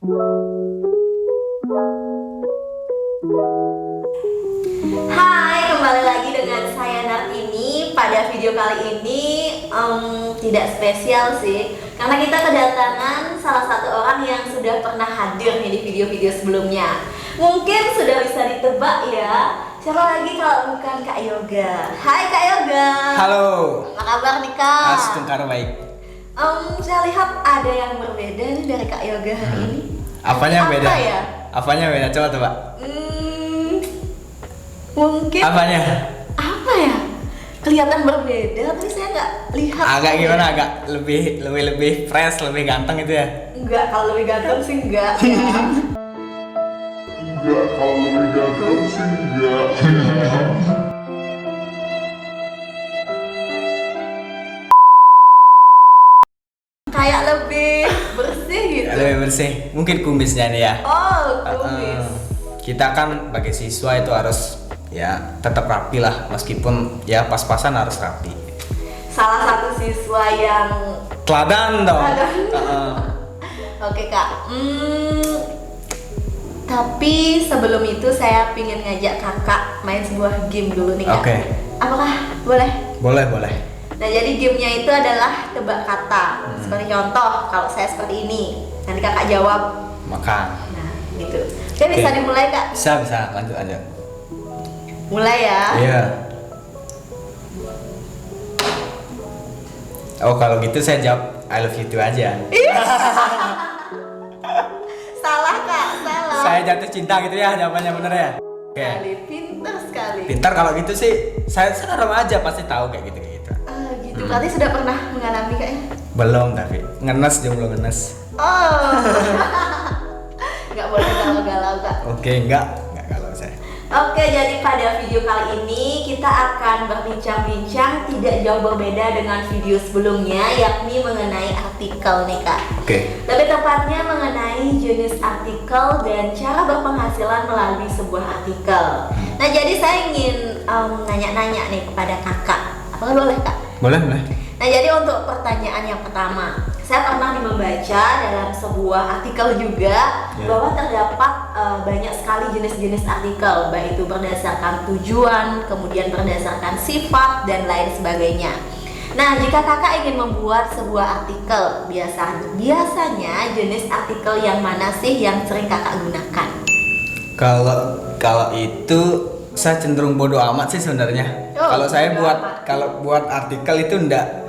Hai, kembali lagi dengan saya Nartini. Pada video kali ini tidak spesial sih, karena kita kedatangan salah satu orang yang sudah pernah hadir nih di video-video sebelumnya. Mungkin sudah bisa ditebak ya, siapa lagi kalau bukan Kak Yoga. Hai Kak Yoga. Halo. Apa kabar nih Kak? Tengkar baik. Saya lihat ada yang berbeda nih dari Kak Yoga hari ini. Apanya beda? Apa ya? Apanya beda? Coba tebak. Mungkin Apanya? apa ya? Kelihatan berbeda, tapi saya nggak lihat. Agak gimana? Agak lebih fresh, lebih ganteng itu ya? Enggak, kalau lebih ganteng sih enggak ya. Enggak, kalau lebih ganteng sih enggak. Kayak lebih bersih gitu. Lebih bersih. Mungkin kumisnya nih ya. Oh, kumis. Kita kan bagi siswa itu harus ya tetap rapi lah, meskipun ya pas-pasan harus rapi. Salah satu siswa yang Teladan dong. Teladan. Oke Kak. Tapi sebelum itu saya pingin ngajak kakak main sebuah game dulu nih Kak. Oke. Apakah boleh? Boleh. Nah, jadi gamenya itu adalah tebak kata. Seperti contoh, kalau saya seperti ini, nanti kakak jawab. Makan. Nah, gitu. Oke, bisa dimulai Kak? Bisa, lanjut aja. Mulai ya. Iya. Oh, kalau gitu saya jawab I love you too aja. Salah Kak, salah. Saya jatuh cinta gitu ya, jawabannya bener ya. Oke. Sekali, pintar sekali. Pintar kalau gitu sih, saya remaja pasti tahu kayak gitu. Gitu. Berarti sudah pernah mengalami Kak ya? Belum, tapi ngenes jomblo ngenes. Oh. Nggak boleh galau-galau Kak. Oke, enggak kalau saya. Oke, jadi pada video kali ini kita akan berbincang-bincang tidak jauh berbeda dengan video sebelumnya, yakni mengenai artikel nih Kak. Oke. Lebih tepatnya mengenai jenis artikel dan cara berpenghasilan melalui sebuah artikel. Nah, jadi saya ingin nanya-nanya nih kepada kakak. Apakah boleh Kak? Boleh. Nah, jadi untuk pertanyaan yang pertama, saya pernah membaca dalam sebuah artikel juga bahwa terdapat banyak sekali jenis-jenis artikel, baik itu berdasarkan tujuan, kemudian berdasarkan sifat dan lain sebagainya. Nah, jika kakak ingin membuat sebuah artikel, biasanya jenis artikel yang mana sih yang sering kakak gunakan? Kalau itu saya cenderung bodoh amat sih sebenarnya. Kalau saya buat artikel itu enggak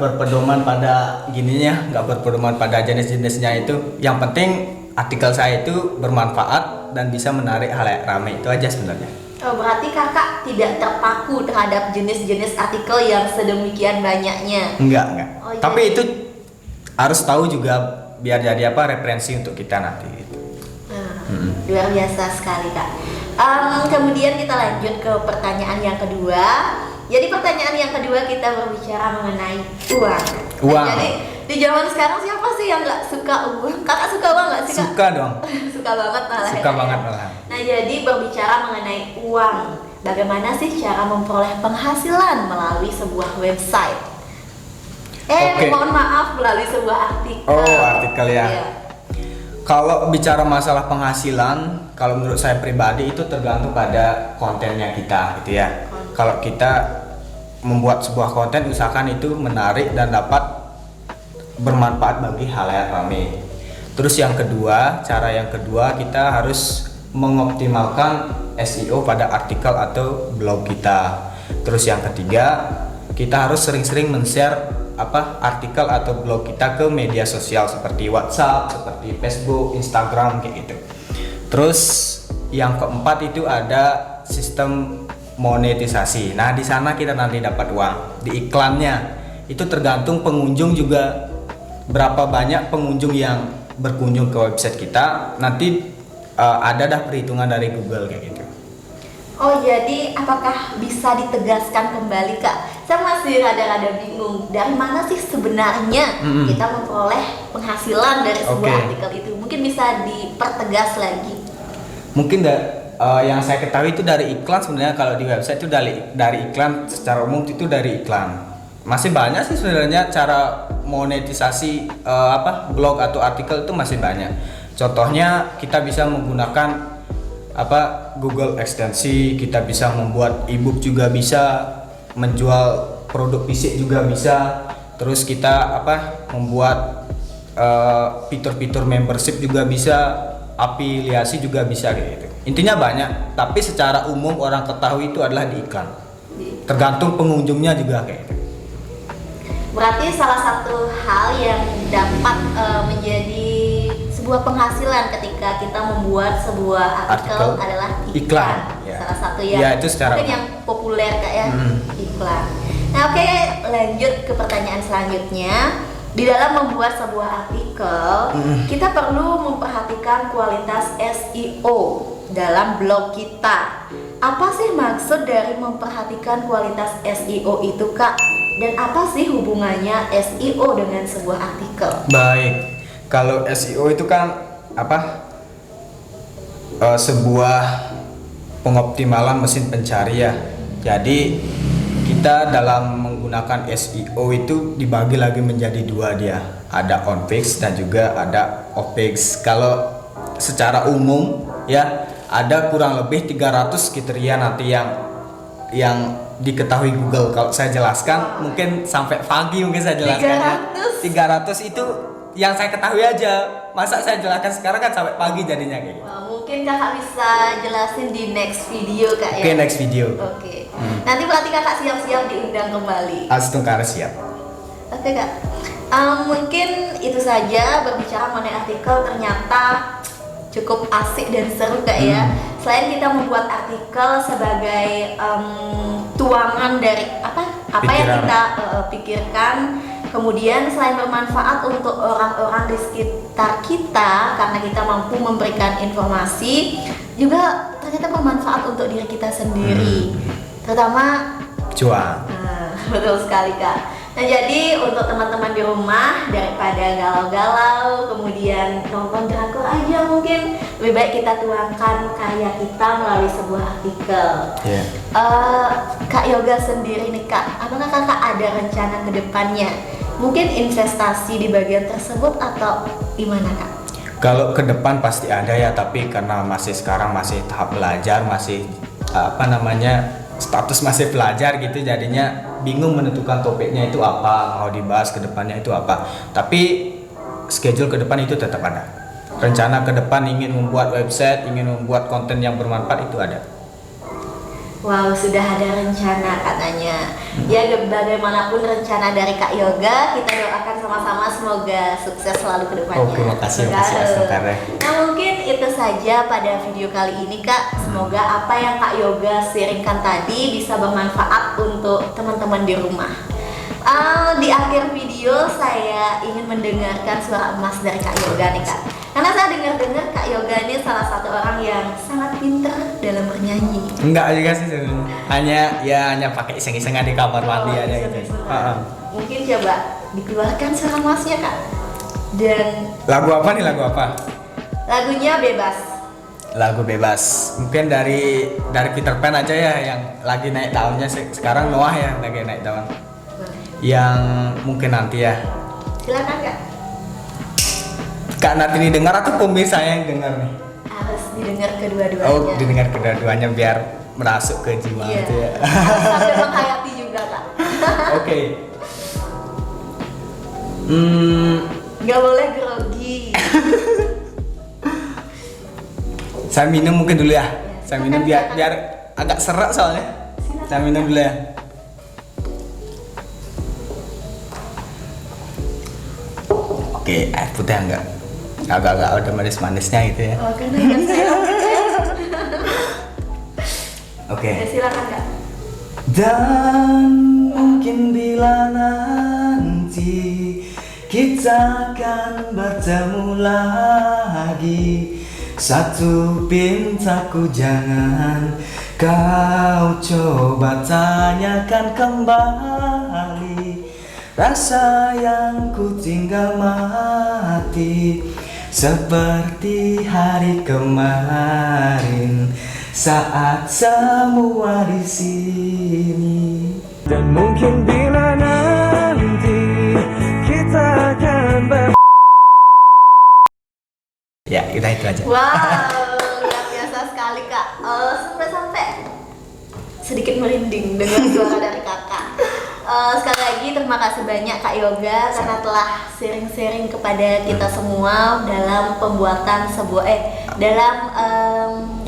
berpedoman pada gininya, enggak berpedoman pada jenis-jenisnya itu. Yang penting artikel saya itu bermanfaat dan bisa menarik halayak ramai, itu aja sebenarnya. Oh, berarti kakak tidak terpaku terhadap jenis-jenis artikel yang sedemikian banyaknya? Enggak. Oh, iya. Tapi itu harus tahu juga biar jadi referensi untuk kita nanti gitu. Luar biasa sekali Kak. Kemudian kita lanjut ke pertanyaan yang kedua. Jadi pertanyaan yang kedua kita berbicara mengenai uang. Uang. Jadi di zaman sekarang siapa sih yang nggak suka uang? Kakak suka uang nggak sih Kak? Suka dong. Suka banget malah. Suka banget malah. Nah, jadi berbicara mengenai uang, bagaimana sih cara memperoleh penghasilan melalui sebuah website? Mohon maaf, melalui sebuah artikel. Oh, artikel ya. Iya. Kalau bicara masalah penghasilan, kalau menurut saya pribadi itu tergantung pada kontennya kita gitu ya. Kalau kita membuat sebuah konten usahakan itu menarik dan dapat bermanfaat bagi halayak ramai. Terus cara yang kedua kita harus mengoptimalkan SEO pada artikel atau blog kita. Terus yang ketiga, kita harus sering-sering men-share artikel atau blog kita ke media sosial seperti WhatsApp, seperti Facebook, Instagram kayak gitu. Terus yang keempat itu ada sistem monetisasi. Nah, di sana kita nanti dapat uang. Di iklannya itu tergantung pengunjung juga, berapa banyak pengunjung yang berkunjung ke website kita, nanti ada perhitungan dari Google kayak gitu. Oh, jadi apakah bisa ditegaskan kembali Kak? Saya masih rada-rada bingung. Dari mana sih sebenarnya kita memperoleh penghasilan dari sebuah artikel itu? Mungkin bisa dipertegas lagi. Mungkin yang saya ketahui itu dari iklan sebenarnya. Kalau di website itu dari iklan secara umum itu dari iklan. masih banyak sih sebenarnya cara monetisasi blog atau artikel itu masih banyak. Contohnya kita bisa menggunakan Google ekstensi, kita bisa membuat ebook juga bisa, menjual produk fisik juga bisa. Terus kita membuat fitur-fitur membership juga bisa, afiliasi juga bisa kayak gitu. Intinya banyak, tapi secara umum orang ketahui itu adalah di iklan. Tergantung pengunjungnya juga kayak gitu. Berarti salah satu hal yang dapat menjadi sebuah penghasilan ketika kita membuat sebuah artikel adalah iklan. Ya. Salah satu yang itu secara mungkin yang populer Kak ya, iklan. Nah, oke, lanjut ke pertanyaan selanjutnya. Di dalam membuat sebuah artikel, kita perlu memperhatikan kualitas SEO dalam blog kita. Apa sih maksud dari memperhatikan kualitas SEO itu, Kak? Dan apa sih hubungannya SEO dengan sebuah artikel? Baik, kalau SEO itu kan sebuah pengoptimalan mesin pencarian. Jadi kita dalam menggunakan SEO itu dibagi lagi menjadi dua dia. Ada on page dan juga ada off page. Kalau secara umum ya ada kurang lebih 300 kriteria nanti yang diketahui Google. Kalau saya jelaskan mungkin sampai pagi mungkin saya jelaskan 300 itu yang saya ketahui aja. Masa saya jelaskan sekarang kan sampai pagi jadinya kayak gitu. Mungkin Kakak bisa jelasin di next video Kak ya. Oke, next video. Oke. Nanti berarti Kakak siap-siap diundang kembali. Astungkara siap. Oke Kak. Mungkin itu saja berbicara mengenai artikel, ternyata cukup asik dan seru Kak ya. Selain kita membuat artikel sebagai tuangan dari apa yang kita pikirkan, kemudian selain bermanfaat untuk orang-orang di sekitar kita karena kita mampu memberikan informasi, juga ternyata bermanfaat untuk diri kita sendiri, terutama cuan. Betul sekali Kak. Nah, jadi untuk teman-teman di rumah, daripada galau-galau kemudian nonton drakor aja, mungkin lebih baik kita tuangkan karya kita melalui sebuah artikel. Kak Yoga sendiri nih Kak, apakah Kakak ada rencana ke depannya? Mungkin investasi di bagian tersebut atau gimana Kak? Kalau ke depan pasti ada ya, tapi karena sekarang masih tahap belajar, masih status masih pelajar gitu, jadinya bingung menentukan topiknya itu apa, mau dibahas ke depannya itu apa. Tapi schedule ke depan itu tetap ada. Rencana ke depan ingin membuat website, ingin membuat konten yang bermanfaat itu ada. Wow, sudah ada rencana katanya. Ya, bagaimanapun rencana dari Kak Yoga, kita doakan sama-sama semoga sukses selalu ke depannya. Oke, makasih Astungkara. Nah, mungkin itu saja pada video kali ini Kak. Semoga apa yang Kak Yoga sharingkan tadi bisa bermanfaat untuk teman-teman di rumah. Di akhir video saya ingin mendengarkan suara emas dari Kak Yoga nih Kak. Karena saya dengar-dengar Kak Yoga ini salah satu orang yang sangat pintar dalam bernyanyi. Enggak juga sih sebenarnya. Hanya pakai iseng-isengan di kamar mandi aja gitu. Mungkin coba dikeluarkan suara emasnya Kak. Dan lagu apa nih, lagu apa? Lagunya Bebas. Lagu Bebas. Mungkin dari Peter Pan aja ya, yang lagi naik daunnya sekarang. Noah ya lagi naik daun. Yang mungkin nanti ya. Silakan Kak. Kak nanti didengar atau pemirsa yang dengar nih? Harus didengar kedua-duanya. Oh, didengar kedua-duanya biar merasuk ke jiwa gitu ya. Sampai menghayati juga Kak. Oke. Gak boleh grogi. Saya minum mungkin dulu ya. Saya minum biar agak serak soalnya. Saya minum dulu ya. Oke, air putih enggak? Agak-agak ada manis-manisnya gitu ya. Oh, karena ikan saya. Oke. Ya, silakan Kak. Dan mungkin bila nanti kita akan bertemu lagi, satu pintaku jangan kau coba tanyakan kembali. Rasa yang ku tinggal mati seperti hari kemarin saat semua di sini. Dan mungkin bila nanti Ya, udah itu aja. Wow, luar biasa sekali kak. Sampai sedikit merinding dengan suara dari kakak. Sekali lagi terima kasih banyak Kak Yoga karena telah sharing-sharing kepada kita semua dalam pembuatan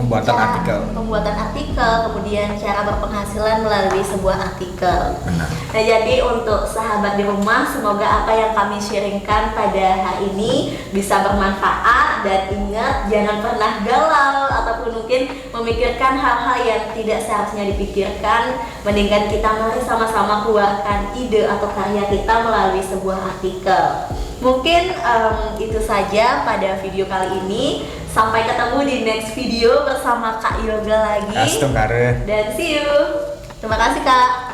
Pembuatan artikel, kemudian cara berpenghasilan melalui sebuah artikel. Benar. Nah, jadi untuk sahabat di rumah, semoga apa yang kami sharingkan pada hari ini bisa bermanfaat, dan ingat jangan pernah galau ataupun mungkin memikirkan hal-hal yang tidak seharusnya dipikirkan. Mendingan kita mari sama-sama keluarkan ide atau karya kita melalui sebuah artikel. Mungkin itu saja pada video kali ini. Sampai ketemu di next video bersama Kak Yoga lagi. Astungkare. Dan see you. Terima kasih Kak.